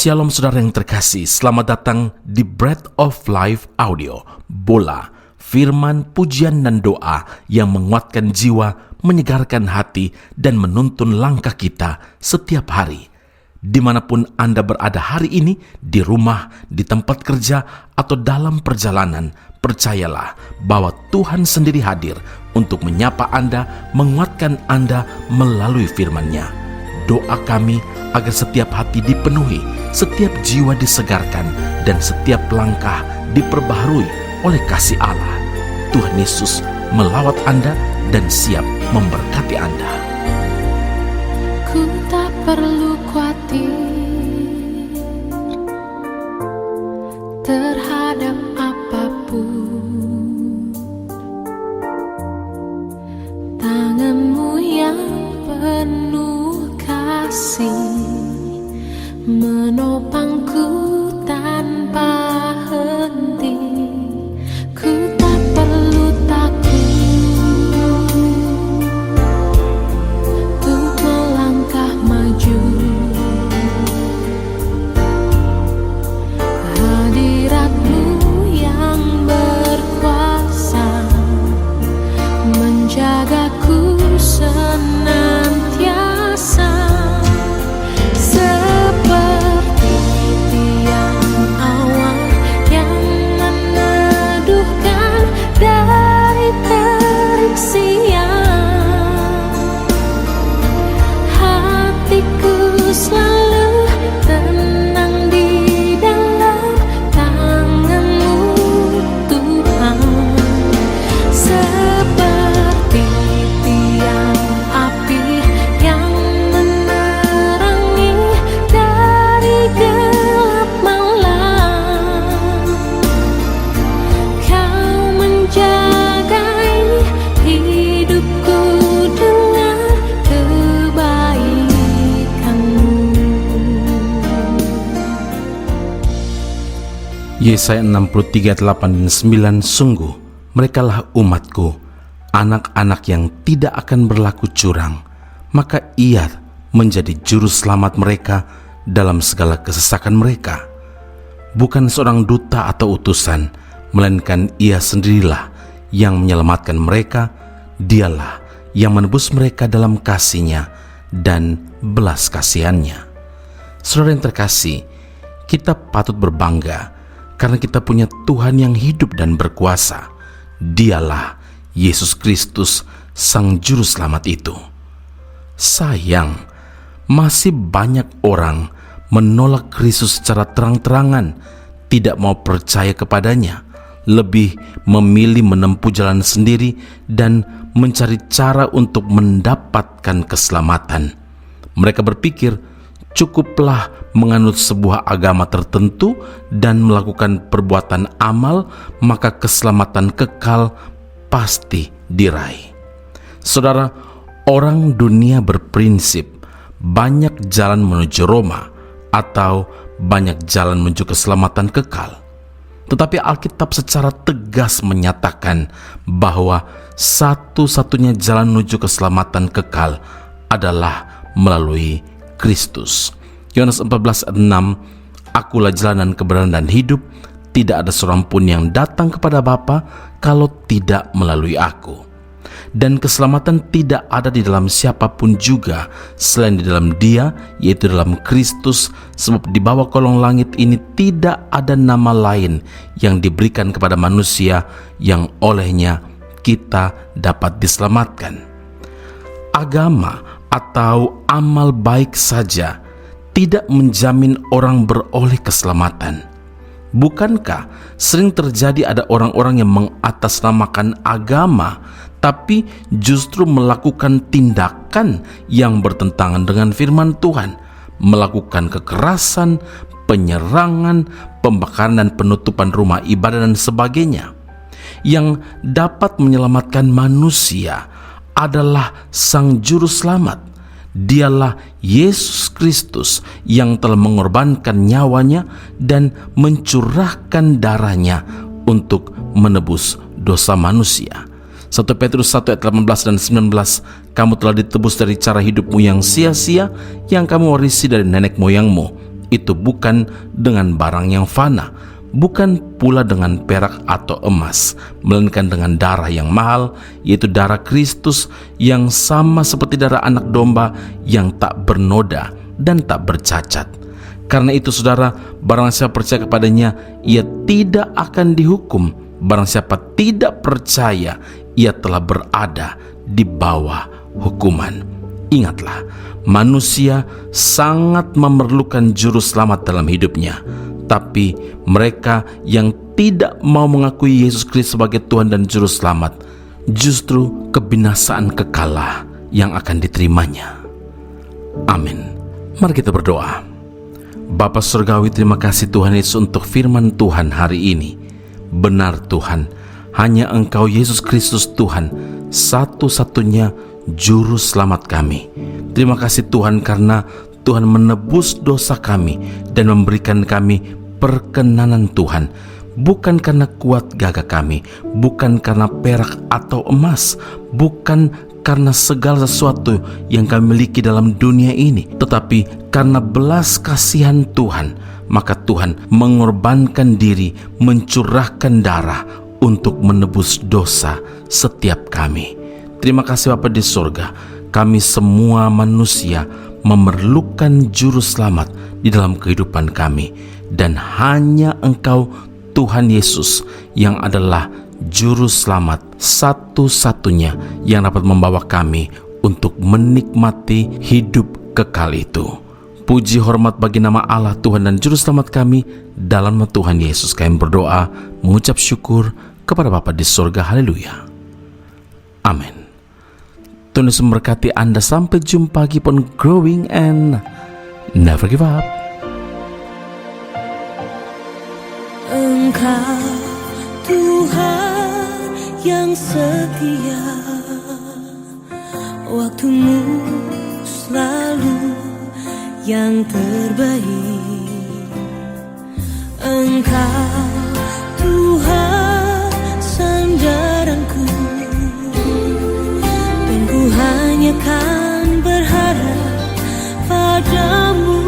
Shalom saudara yang terkasih, selamat datang di Bread of Life Audio, Bola, firman, pujian dan doa yang menguatkan jiwa, menyegarkan hati, dan menuntun langkah kita setiap hari. Dimanapun Anda berada hari ini, di rumah, di tempat kerja, atau dalam perjalanan, percayalah bahwa Tuhan sendiri hadir untuk menyapa Anda, menguatkan Anda melalui firman-Nya. Doa kami agar setiap hati dipenuhi, setiap jiwa disegarkan, dan setiap langkah diperbaharui oleh kasih Allah. Tuhan Yesus melawat Anda dan siap memberkati Anda. Ku tak perlu khawatir terhadap apapun. Tangan-Mu yang penuh kasih menopangku tanpa henti. Ku tak perlu takut untuk melangkah maju. Hadirat-Mu yang berkuasa menjagaku senantiasa. Yesaya 63, 8 dan 9, sungguh merekalah umatku, anak-anak yang tidak akan berlaku curang, maka Ia menjadi juru selamat mereka dalam segala kesesakan mereka. Bukan seorang duta atau utusan, melainkan Ia sendirilah yang menyelamatkan mereka. Dialah yang menebus mereka dalam kasih-Nya dan belas kasihan-Nya. Saudara yang terkasih, kita patut berbangga karena kita punya Tuhan yang hidup dan berkuasa. Dialah Yesus Kristus, Sang Juru Selamat itu. Sayang, masih banyak orang menolak Kristus secara terang-terangan, tidak mau percaya kepadanya, lebih memilih menempuh jalan sendiri dan mencari cara untuk mendapatkan keselamatan. Mereka berpikir, cukuplah menganut sebuah agama tertentu dan melakukan perbuatan amal, maka keselamatan kekal pasti diraih. Saudara, orang dunia berprinsip banyak jalan menuju Roma atau banyak jalan menuju keselamatan kekal. Tetapi Alkitab secara tegas menyatakan bahwa satu-satunya jalan menuju keselamatan kekal adalah melalui Kristus. Yohanes 14:6, Akulah jalan dan kebenaran dan hidup, tidak ada seorang pun yang datang kepada Bapa kalau tidak melalui Aku. Dan keselamatan tidak ada di dalam siapapun juga selain di dalam Dia, yaitu dalam Kristus, sebab di bawah kolong langit ini tidak ada nama lain yang diberikan kepada manusia yang olehnya kita dapat diselamatkan. Agama atau amal baik saja tidak menjamin orang beroleh keselamatan. Bukankah sering terjadi ada orang-orang yang mengatasnamakan agama, tapi justru melakukan tindakan yang bertentangan dengan firman Tuhan, melakukan kekerasan, penyerangan, pembakaran dan penutupan rumah ibadah dan sebagainya. Yang dapat menyelamatkan manusia adalah Sang Juru Selamat. Dialah Yesus Kristus yang telah mengorbankan nyawanya dan mencurahkan darahnya untuk menebus dosa manusia. 1 Petrus 1 ayat 18 dan 19, kamu telah ditebus dari cara hidupmu yang sia-sia yang kamu warisi dari nenek moyangmu. itu bukan dengan barang yang fana, bukan pula dengan perak atau emas, melainkan dengan darah yang mahal, yaitu darah Kristus yang sama seperti darah anak domba yang tak bernoda dan tak bercacat. Karena itu saudara, barang siapa percaya kepadanya, ia tidak akan dihukum. Barang siapa tidak percaya, ia telah berada di bawah hukuman. Ingatlah, manusia sangat memerlukan juru selamat dalam hidupnya. Tapi mereka yang tidak mau mengakui Yesus Kristus sebagai Tuhan dan Juru Selamat, justru kebinasaan kekalah yang akan diterimanya. Amin. Mari kita berdoa. Bapa Surgawi, terima kasih Tuhan Yesus untuk firman Tuhan hari ini. Benar Tuhan, hanya Engkau Yesus Kristus Tuhan, satu-satunya Juru Selamat kami. Terima kasih Tuhan karena Tuhan menebus dosa kami dan memberikan kami perkenanan Tuhan, bukan karena kuat gagah kami, bukan karena perak atau emas, bukan karena segala sesuatu yang kami miliki dalam dunia ini, tetapi karena belas kasihan Tuhan. Maka Tuhan mengorbankan diri, mencurahkan darah untuk menebus dosa setiap kami. Terima kasih Bapa di surga. Kami semua manusia memerlukan juru selamat di dalam kehidupan kami, dan hanya Engkau Tuhan Yesus yang adalah juru selamat satu-satunya yang dapat membawa kami untuk menikmati hidup kekal itu. Puji hormat bagi nama Allah Tuhan dan juru selamat kami, dalam nama Tuhan Yesus kami berdoa mengucap syukur kepada Bapa di surga. Haleluya. Amin. Tuhan Yesus memberkati Anda. Sampai jumpa lagi, pun growing and never give up. Engkau Tuhan yang setia, waktumu selalu yang terbaik. Engkau Tuhan sandaranku, dan ku hanya kan berharap padamu.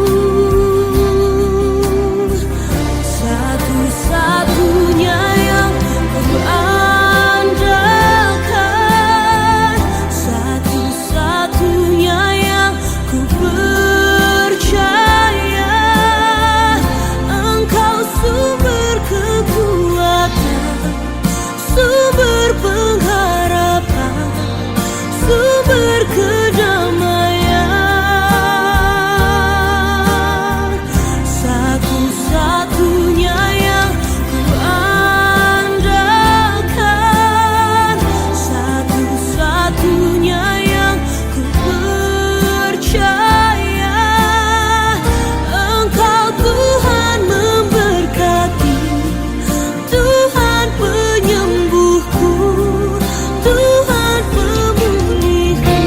Satu-satunya yang ku andalkan, satu-satunya yang ku percaya. Engkau sumber kekuatan, sumber pengharapan, sumber kedamaian. Satu-satunya yang ku andalkan, satu-satunya yang ku percaya. Engkau Tuhan memberkati, Tuhan penyembuhku, Tuhan pemulihku.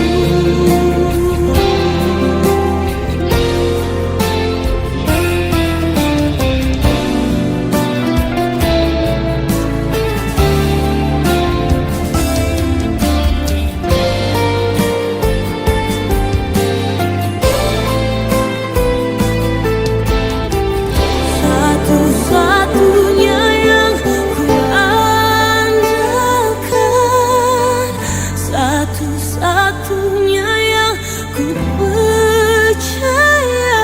Satu-satunya yang ku andalkan, satu-satunya yang ku percaya.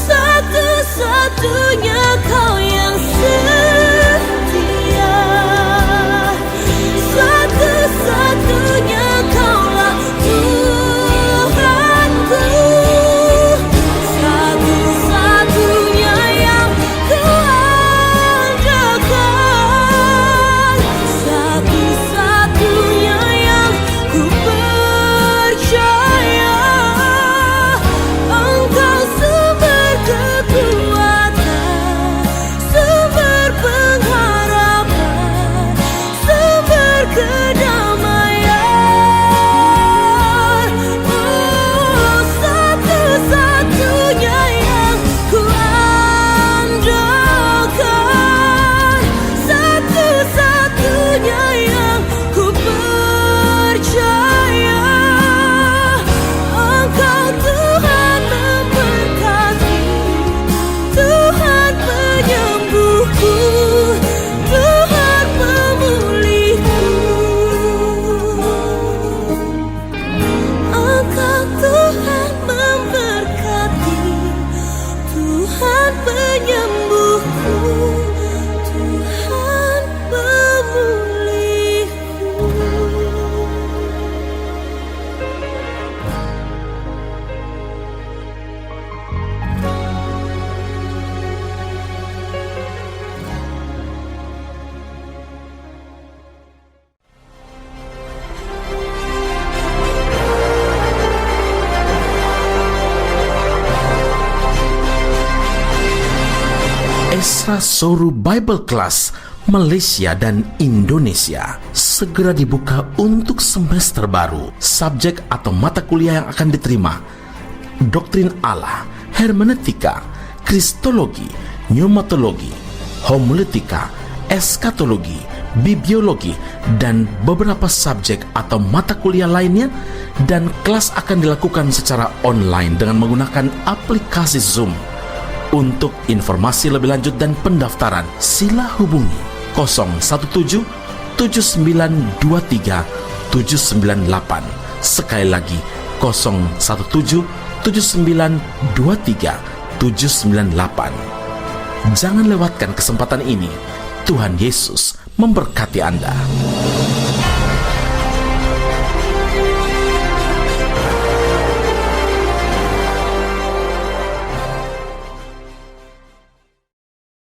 Satu-satunya Kau yang setia, satu-satunya Kaulah Tuhanku. Satu-satunya yang ku andalkan, satu-satunya yang ku percaya. Basra Soru Bible Class Malaysia dan Indonesia segera dibuka untuk semester baru. Subjek atau mata kuliah yang akan diterima: Doktrin Allah, Hermeneutika, Kristologi, Pneumatologi, Homiletika, Eskatologi, Bibliologi, dan beberapa subjek atau mata kuliah lainnya. Dan kelas akan dilakukan secara online dengan menggunakan aplikasi Zoom. Untuk informasi lebih lanjut dan pendaftaran, sila hubungi 017 7923 798. Sekali lagi 017 7923 798. Jangan lewatkan kesempatan ini. Tuhan Yesus memberkati Anda.